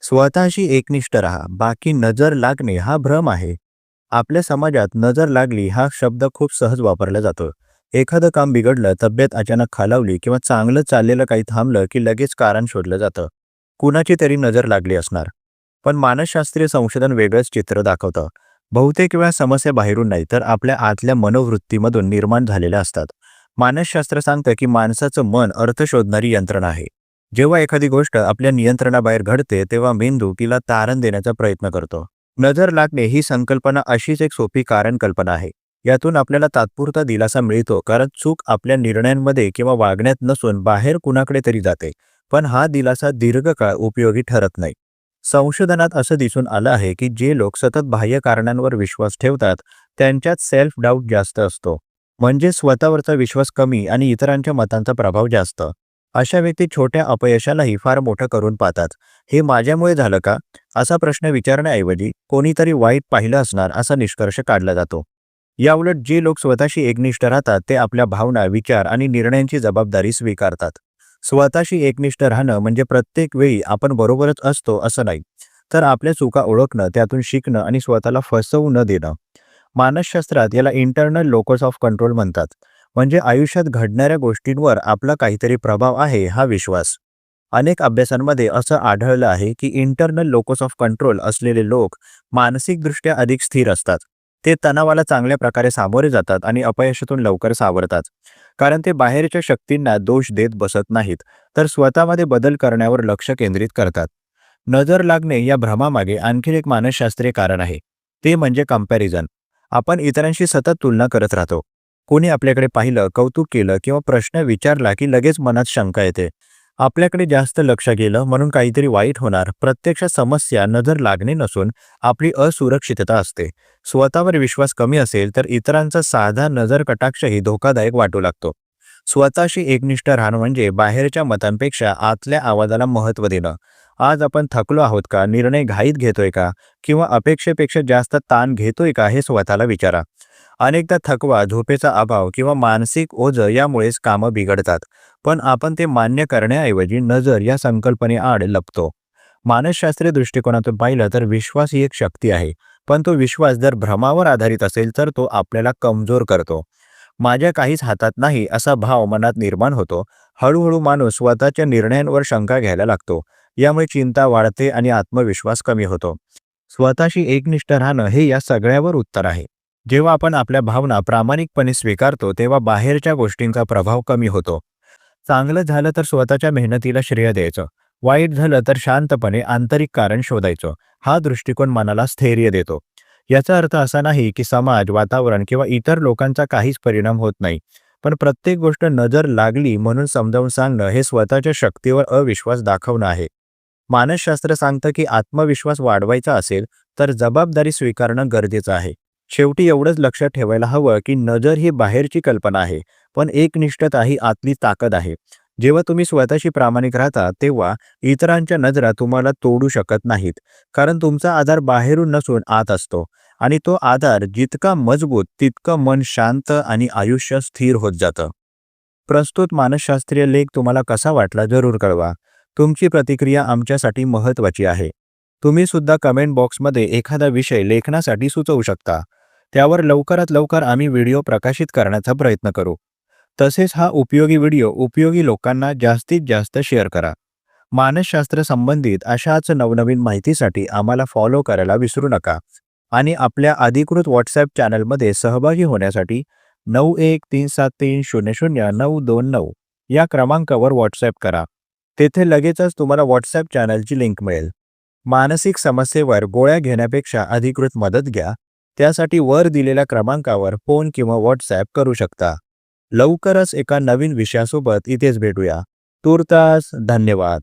स्वतःशी एकनिष्ठ राहा, बाकी नजर लागणे हा भ्रम आहे. आपल्या समाजात नजर लागली हा शब्द खूप सहज वापरला जातो. एखादं काम बिघडलं, तब्येत अचानक खालावली किंवा चांगलं चाललेलं काही थांबलं की लगेच कारण शोधलं जातं. कुणाची तरी नजर लागली असणार. पण मानसशास्त्रीय संशोधन वेगळंच चित्र दाखवतं. बहुतेक वेळा समस्या बाहेरून नाही तर आपल्या आतल्या मनोवृत्तीमधून निर्माण झालेल्या असतात. मानसशास्त्र सांगतं की माणसाचं मन अर्थ शोधणारी यंत्रणा आहे. जेव्हा एखादी गोष्ट आपल्या नियंत्रणाबाहेर घडते तेव्हा मेंदू तिला तारण देण्याचा प्रयत्न करतो. नजर लागणे ही संकल्पना अशीच एक सोपी कारण कल्पना आहे. यातून आपल्याला तात्पुरता दिलासा मिळतो कारण चूक आपल्या निर्णयांमध्ये किंवा वागण्यात नसून बाहेर कुणाकडे तरी जाते. पण हा दिलासा दीर्घकाळ उपयोगी ठरत नाही. संशोधनात असं दिसून आलं आहे की जे लोक सतत बाह्य कारणांवर विश्वास ठेवतात त्यांच्यात सेल्फ डाऊट जास्त असतो. म्हणजे स्वतःवरचा विश्वास कमी आणि इतरांच्या मतांचा प्रभाव जास्त. अशा व्यक्ती छोट्या अपयशालाही फार मोठं करून पाहतात. हे माझ्यामुळे झालं का असा प्रश्न विचारण्याऐवजी कोणीतरी वाईट पाहिलं असणार असा निष्कर्ष काढला जातो. याउलट जे लोक स्वतःशी एकनिष्ठ राहतात ते आपल्या भावना, विचार आणि निर्णयांची जबाबदारी स्वीकारतात. स्वतःशी एकनिष्ठ राहणं म्हणजे प्रत्येक वेळी आपण बरोबरच असतो असं नाही, तर आपल्या चुका ओळखणं, त्यातून शिकणं आणि स्वतःला फसवू न देणं. मानसशास्त्रात याला इंटरनल लोकस ऑफ कंट्रोल म्हणतात. म्हणजे आयुष्यात घडणाऱ्या गोष्टींवर आपला काहीतरी प्रभाव आहे हा विश्वास. अनेक अभ्यासांमध्ये असं आढळलं आहे की इंटरनल लोकस ऑफ कंट्रोल असलेले लोक मानसिकदृष्ट्या अधिक स्थिर असतात. ते तणावाला चांगल्या प्रकारे सामोरे जातात आणि अपयशातून लवकर सावरतात. कारण ते बाहेरच्या शक्तींना दोष देत बसत नाहीत, तर स्वतःमध्ये बदल करण्यावर लक्ष केंद्रित करतात. नजर लागणे या भ्रमामागे आणखी एक मानसशास्त्रीय कारण आहे. ते म्हणजे कंपॅरिझन. आपण इतरांशी सतत तुलना करत राहतो. कोणी आपल्याकडे पाहिलं, कौतुक केलं किंवा प्रश्न विचारला की लगेच मनात शंका येते. आपल्याकडे जास्त लक्ष गेलं म्हणून काहीतरी वाईट होणार. प्रत्यक्षात समस्या नजर लागणे नसून आपली असुरक्षितता असते. स्वतःवर विश्वास कमी असेल तर इतरांचा साधा नजर कटाक्षही धोकादायक वाटू लागतो. स्वतःशी एकनिष्ठ राहणं म्हणजे बाहेरच्या मतांपेक्षा आतल्या आवाजाला महत्त्व देणं. आज आपण थकलो आहोत का, निर्णय घाईत घेतोय का किंवा अपेक्षेपेक्षा जास्त ताण घेतोय का हे स्वतःला विचारा. अनेकदा थकवा, झोपेचा अभाव किंवा मानसिक ओझं यामुळेच कामं बिघडतात. पण आपण ते मान्य करण्याऐवजी नजर या संकल्पनेआड लपतो. मानसशास्त्रीय दृष्टिकोनातून पाहिलं तर विश्वास ही एक शक्ती आहे. पण तो विश्वास जर भ्रमावर आधारित असेल तर तो आपल्याला कमजोर करतो. माझ्या काहीच हातात नाही असा भाव मनात निर्माण होतो. हळूहळू माणूस स्वतःच्या निर्णयांवर शंका घ्यायला लागतो. यामुळे चिंता वाढते आणि आत्मविश्वास कमी होतो. स्वतःशी एकनिष्ठ राहणं हे या सगळ्यावर उत्तर आहे. जेव्हा आपण आपल्या भावना प्रामाणिकपणे स्वीकारतो तेव्हा बाहेरच्या गोष्टींचा प्रभाव कमी होतो. चांगलं झालं तर स्वतःच्या मेहनतीला श्रेय द्यायचं. वाईट झालं तर शांतपणे आंतरिक कारण शोधायचं. हा दृष्टिकोन मनाला स्थैर्य देतो. याचा अर्थ असा नाही की समाज, वातावरण किंवा इतर लोकांचा काहीच परिणाम होत नाही. पण प्रत्येक गोष्ट नजर लागली म्हणून समजावून सांगणं हे स्वतःच्या शक्तीवर अविश्वास दाखवणं आहे. मानसशास्त्र सांगतं की आत्मविश्वास वाढवायचा असेल तर जबाबदारी स्वीकारणं गरजेचं आहे. शेवटी एवढंच लक्षात ठेवायला हवं की नजर ही बाहेरची कल्पना आहे, पण एकनिष्ठता ही आतली ताकद आहे. जेव्हा तुम्ही स्वतःशी प्रामाणिक राहता तेव्हा इतरांच्या नजरा तुम्हाला तोडू शकत नाहीत. कारण तुमचा आधार बाहेरून नसून आत असतो. आणि तो आधार जितका मजबूत तितकं मन शांत आणि आयुष्य स्थिर होत जातं. प्रस्तुत मानसशास्त्रीय लेख तुम्हाला कसा वाटला जरूर कळवा. तुमची प्रतिक्रिया आमच्यासाठी महत्त्वाची आहे. तुम्ही सुद्धा कमेंट बॉक्समध्ये एखादा विषय लेखनासाठी सुचवू शकता. त्यावर लवकरात लवकर आम्ही व्हिडिओ प्रकाशित करण्याचा प्रयत्न करू. तसेच हा उपयोगी व्हिडिओ उपयोगी लोकांना जास्तीत जास्त शेअर करा. मानसशास्त्र संबंधित अशाच नवनवीन माहितीसाठी आम्हाला फॉलो करायला विसरू नका. आणि आपल्या अधिकृत व्हॉट्सॲप चॅनलमध्ये सहभागी होण्यासाठी 9137300929 या क्रमांकावर व्हॉट्सॲप करा. तेथे लगेचच तुम्हाला व्हॉट्सॲप चॅनलची लिंक मिळेल. मानसिक समस्येवर गोळ्या घेण्यापेक्षा अधिकृत मदत घ्या. त्यासाठी वर दिलेल्या क्रमांकावर फोन किंवा व्हॉट्सॲप करू शकता. लवकरच एका नवीन विषयासोबत इथेच भेटूया. तूर्तास धन्यवाद.